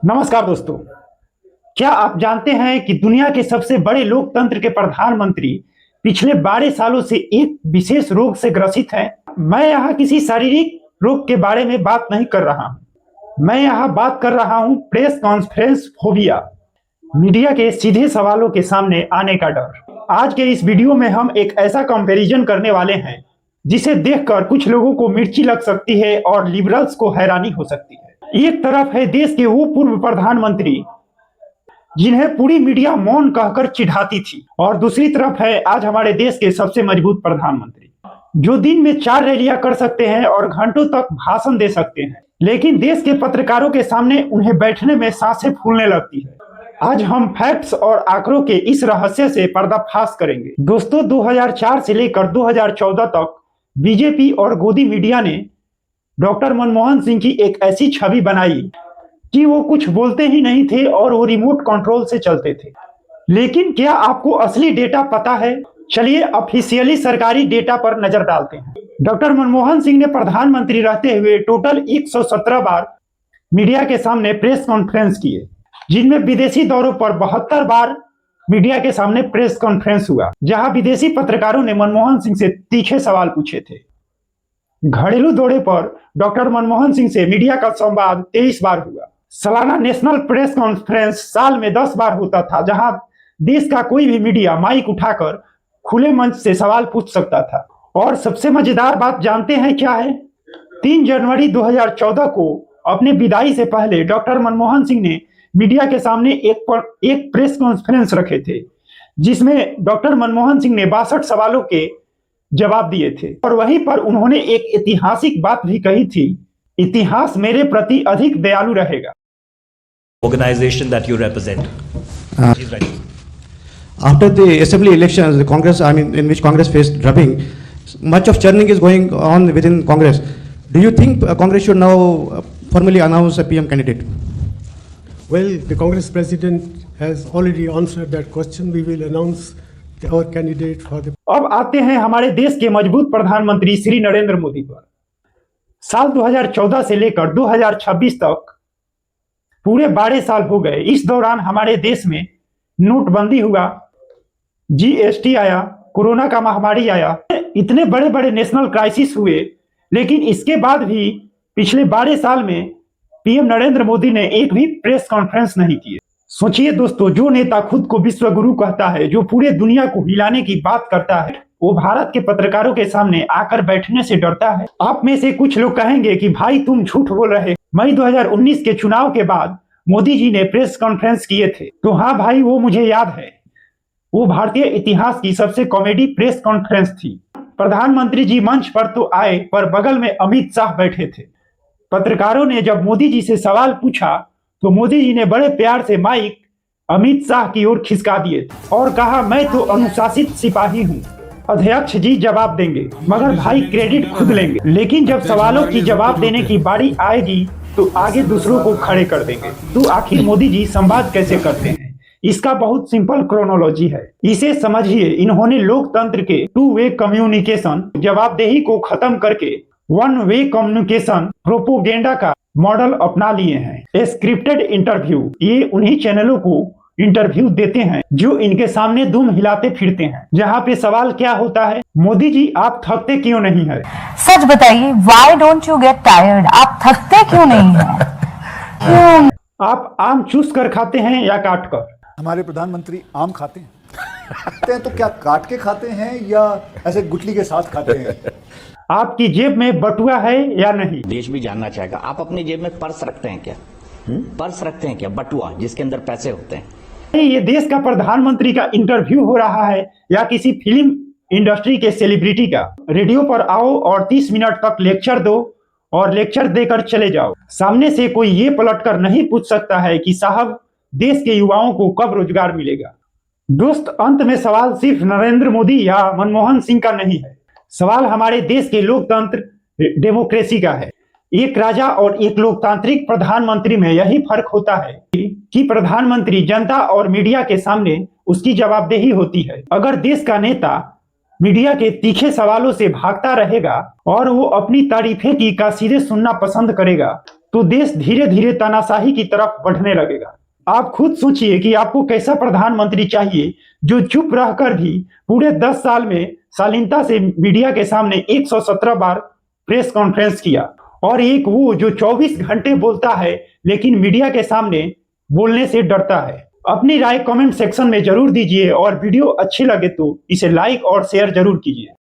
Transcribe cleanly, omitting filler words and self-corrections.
नमस्कार दोस्तों। क्या आप जानते हैं कि दुनिया के सबसे बड़े लोकतंत्र के प्रधानमंत्री पिछले 12 सालों से एक विशेष रोग से ग्रसित हैं? मैं यहाँ किसी शारीरिक रोग के बारे में बात नहीं कर रहा हूँ। मैं यहाँ बात कर रहा हूँ प्रेस कॉन्फ्रेंस फोबिया, मीडिया के सीधे सवालों के सामने आने का डर। आज के इस वीडियो में हम एक ऐसा कंपैरिजन करने वाले हैं जिसे देखकर कुछ लोगों को मिर्ची लग सकती है और लिबरल्स को हैरानी हो सकती है। एक तरफ है देश के वो पूर्व प्रधानमंत्री जिन्हें पूरी मीडिया मौन कहकर चिढ़ाती थी, और दूसरी तरफ है आज हमारे देश के सबसे मजबूत प्रधानमंत्री जो दिन में 4 रैलियां कर सकते हैं और घंटों तक भाषण दे सकते हैं, लेकिन देश के पत्रकारों के सामने उन्हें बैठने में सांसें फूलने लगती है। आज हम फैक्ट्स और आंकड़ों के इस रहस्य से पर्दाफाश करेंगे। दोस्तों, 2004 से लेकर 2014 तक बीजेपी और गोदी मीडिया ने डॉक्टर मनमोहन सिंह की एक ऐसी छवि बनाई कि वो कुछ बोलते ही नहीं थे और वो रिमोट कंट्रोल से चलते थे। लेकिन क्या आपको असली डेटा पता है? चलिए ऑफिशियली सरकारी डेटा पर नजर डालते हैं। डॉक्टर मनमोहन सिंह ने प्रधानमंत्री रहते हुए टोटल 117 बार मीडिया के सामने प्रेस कॉन्फ्रेंस किए, जिनमें विदेशी दौरों पर 72 बार मीडिया के सामने प्रेस कॉन्फ्रेंस हुआ, जहां विदेशी पत्रकारों ने मनमोहन सिंह से तीखे सवाल पूछे थे। घरेलू दौरे पर डॉक्टर मनमोहन सिंह से मीडिया का संवाद 23 बार हुआ। सालाना नेशनल प्रेस कॉन्फ्रेंस साल में 10 बार होता था, जहां देश का कोई भी मीडिया माइक उठाकर खुले मंच से सवाल पूछ सकता था। और सबसे मजेदार बात जानते हैं क्या है? 3 जनवरी 2014 को अपने विदाई से पहले डॉक्टर मनमोहन सिंह ने मीडिया के सामने एक प्रेस कॉन्फ्रेंस रखे थे, जिसमें डॉक्टर मनमोहन सिंह ने 62 सवालों के जवाब दिए थे। और वहीं पर उन्होंने एक ऐतिहासिक बात भी कही थी, इतिहास मेरे प्रति अधिक दयालु रहेगा। Organization that you represent. She's ready. After the assembly elections, the Congress, in which Congress faced drubbing, much of churning is going on within Congress. Do you think Congress should now formally announce a PM candidate? Well, the Congress president has already answered that question. We will announce our candidate for the... अब आते हैं हमारे देश के मजबूत प्रधानमंत्री श्री नरेंद्र मोदी पर। साल 2014 से लेकर 2026 तक पूरे 12 साल हो गए। इस दौरान हमारे देश में नोटबंदी हुआ, जीएसटी आया, कोरोना का महामारी आया, इतने बड़े बड़े नेशनल क्राइसिस हुए, लेकिन इसके बाद भी पिछले 12 साल में पीएम नरेंद्र मोदी ने एक भी प्रेस कॉन्फ्रेंस नहीं की। सोचिए दोस्तों, जो नेता खुद को विश्व गुरु कहता है, जो पूरे दुनिया को हिलाने की बात करता है, वो भारत के पत्रकारों के सामने आकर बैठने से डरता है। आप में से कुछ लोग कहेंगे कि भाई तुम झूठ बोल रहे। मई 2019 के चुनाव के बाद मोदी जी ने प्रेस कॉन्फ्रेंस किए थे। तो हाँ भाई, वो मुझे याद है। वो भारतीय इतिहास की सबसे कॉमेडी प्रेस कॉन्फ्रेंस थी। प्रधानमंत्री जी मंच पर तो आए, पर बगल में अमित शाह बैठे थे। पत्रकारों ने जब मोदी जी से सवाल पूछा तो मोदी जी ने बड़े प्यार से माइक अमित शाह की ओर खिसका दिए और कहा, मैं तो अनुशासित सिपाही हूँ, अध्यक्ष जी जवाब देंगे, मगर भाई क्रेडिट खुद लेंगे। लेकिन जब सवालों की जवाब देने की बारी आएगी तो आगे दूसरों को खड़े कर देंगे। तो आखिर मोदी जी संवाद कैसे करते हैं? इसका बहुत सिंपल क्रोनोलॉजी है, इसे समझिए। इन्होंने लोकतंत्र के 2 वे कम्युनिकेशन, जवाबदेही को खत्म करके 1 वे कम्युनिकेशन प्रोपोगेंडा का मॉडल अपना लिए हैं। स्क्रिप्टेड इंटरव्यू, ये उन्हीं चैनलों को इंटरव्यू देते हैं जो इनके सामने दुम हिलाते फिरते हैं, जहाँ पे सवाल क्या होता है, मोदी जी आप थकते क्यों नहीं है? सच बताइए, why don't you get tired? आप थकते क्यों नहीं हैं? क्यों? आप आम चूस कर खाते हैं या काट कर? हमारे प्रधानमंत्री आम खाते हैं तो क्या काट के खाते हैं या ऐसे गुठली के साथ खाते हैं? आपकी जेब में बटुआ है या नहीं? देश भी जानना चाहेगा, आप अपनी जेब में पर्स रखते हैं क्या? पर्स रखते हैं क्या? बटुआ जिसके अंदर पैसे होते हैं। ये देश का प्रधानमंत्री का इंटरव्यू हो रहा है या किसी फिल्म इंडस्ट्री के सेलिब्रिटी का? रेडियो पर आओ और 30 मिनट तक लेक्चर दो और लेक्चर देकर चले जाओ। सामने से कोई ये पलटकर नहीं पूछ सकता है कि साहब देश के युवाओं को कब रोजगार मिलेगा। दोस्त, अंत में सवाल सिर्फ नरेंद्र मोदी या मनमोहन सिंह का नहीं है, सवाल हमारे देश के लोकतंत्र डेमोक्रेसी का है। एक राजा और एक लोकतांत्रिक प्रधानमंत्री में यही फर्क होता है कि प्रधानमंत्री जनता और मीडिया के सामने उसकी जवाबदेही होती है। अगर देश का नेता मीडिया के तीखे सवालों से भागता रहेगा और वो अपनी तारीफें की कासीदें सुनना पसंद करेगा, तो देश धीरे धीरे तानाशाही की तरफ बढ़ने लगेगा। आप खुद सोचिए कि आपको कैसा प्रधानमंत्री चाहिए जो चुप रहकर भी पूरे 10 साल में शालीनता से मीडिया के सामने 117 बार प्रेस कॉन्फ्रेंस किया, और एक वो जो 24 घंटे बोलता है लेकिन मीडिया के सामने बोलने से डरता है। अपनी राय कमेंट सेक्शन में जरूर दीजिए और वीडियो अच्छी लगे तो इसे लाइक और शेयर जरूर कीजिए।